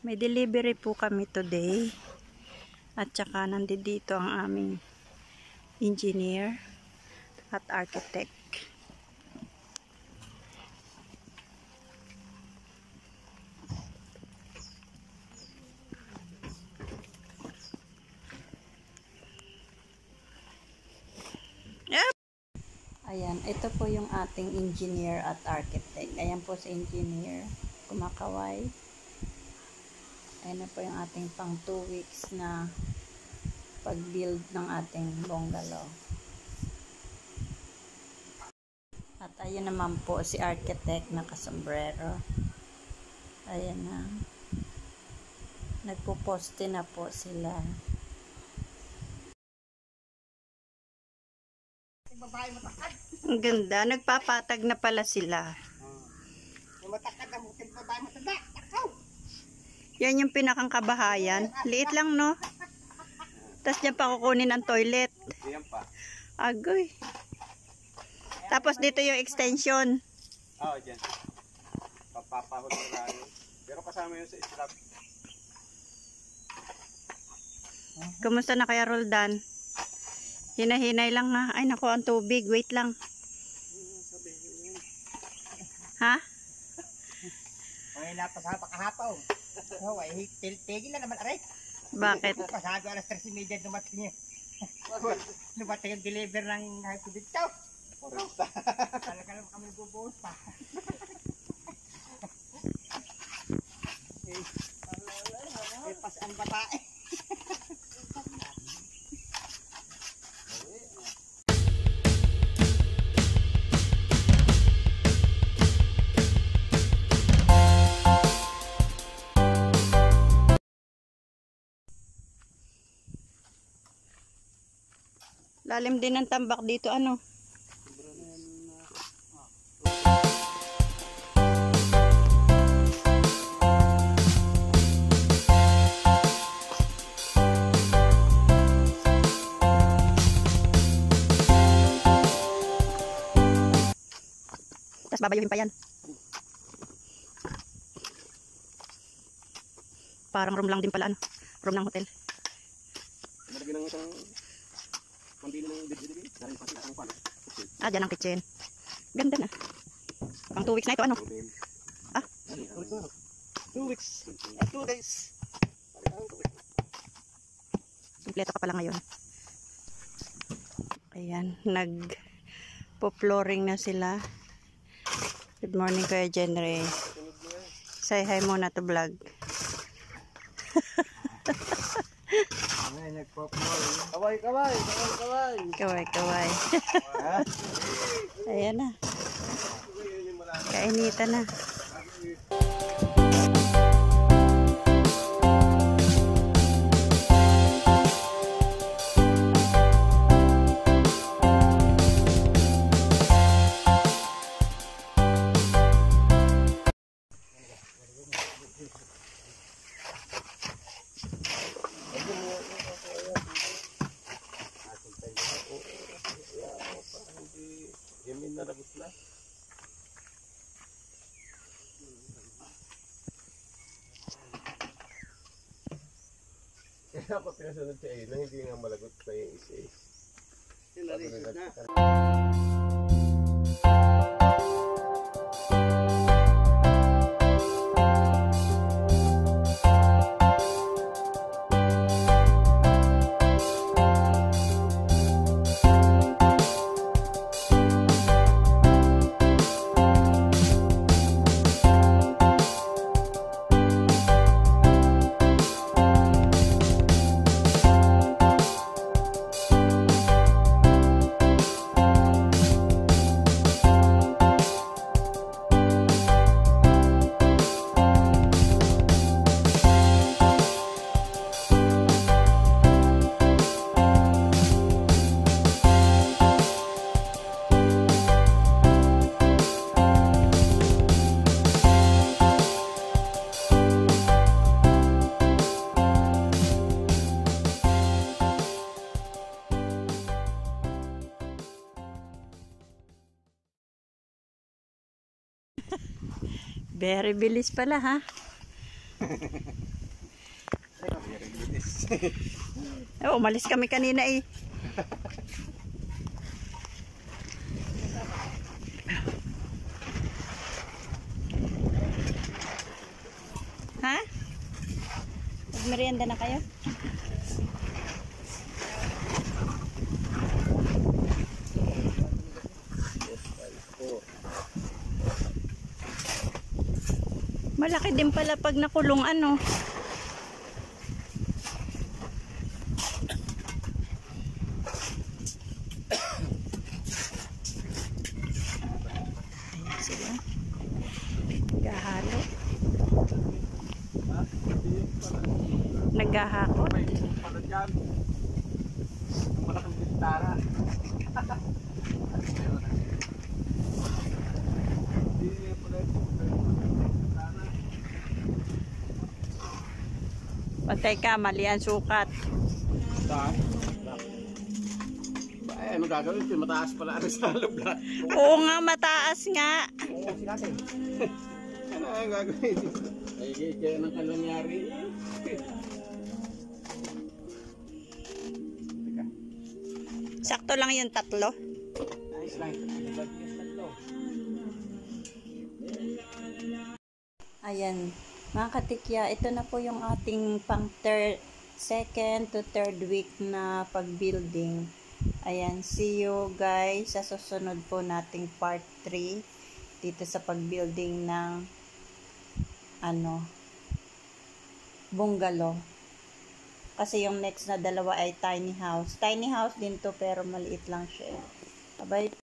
May delivery po kami today. At saka nandito ang aming engineer at architect. Ayan, ito po yung ating engineer at architect. Ayan po si engineer, kumakaway. Ayan na po yung ating pang 2 weeks na pag-build ng ating bungalow. At ayan naman po si architect na kasombrero. Ayan na. Nagpo-poste na po sila. Ang ganda. Nagpapatag na pala sila. Yan yung pinakang kabahayan. Liit lang, no? Tapos dyan pa kukunin ang toilet. Agoy. Tapos dito yung extension. Oo, dyan. Papapahod na lang. Pero kasama yun sa slab. Kumusta na kaya, Roldan? Hinahinay lang ha. Ay, naku, ang tubig. Wait lang. Ha? Ay, napasapa kahapaw. Oh, ay, tigil na naman, aray. Bakit? Pasado alas 3:30 dumating niya. Dumating ang deliver ng tubig daw. Talaga lang kami nagbubuhos pa. Eh, pasan babae. Lalim din ng tambak dito, ano? Tapos babayuhin pa yan. Parang room lang din pala, ano? Room ng hotel. Ah, dyan ang kitchen. Ganda na. Pang 2 weeks na ito, ano? Ah? 2 weeks. 2 days. Kompleto ka pala ngayon. Ayan, nag-po-flooring na sila. Good morning, Kuya Jenry. Say hi muna to vlog. Kaway, kaway, kaway, kaway. Kaway, kaway. Ayan na. Kainitan na. Yamin na labot na. Kaya ako pinasunod si Ayla, hindi nga malagot pa yung isa. Sinalisod na. Very bilis pala, ha? Business. Umalis kami kanina eh. Ha? Magmerienda na kayo? Malaki din pala pag nakulong ano. Ayan sila. Naghahalo. Naghahakot. May pala dyan. Malaking bintara. Patay ka, mali ang sukat. Saan? Ay, ano gagawin? Mataas pala ano sa lublat. Oo nga, mataas nga. Kasi natin. Ano ang gagawin? Ay, kaya nang nangyari. Sakto lang yung 3. Ayos lang. Ayan, mga katikya, ito na po yung ating pang second to third week na pag-building. Ayan, see you guys sa susunod po nating part 3 dito sa pag-building ng bungalow. Kasi yung next na dalawa ay tiny house. Tiny house din to pero maliit lang siya. Bye.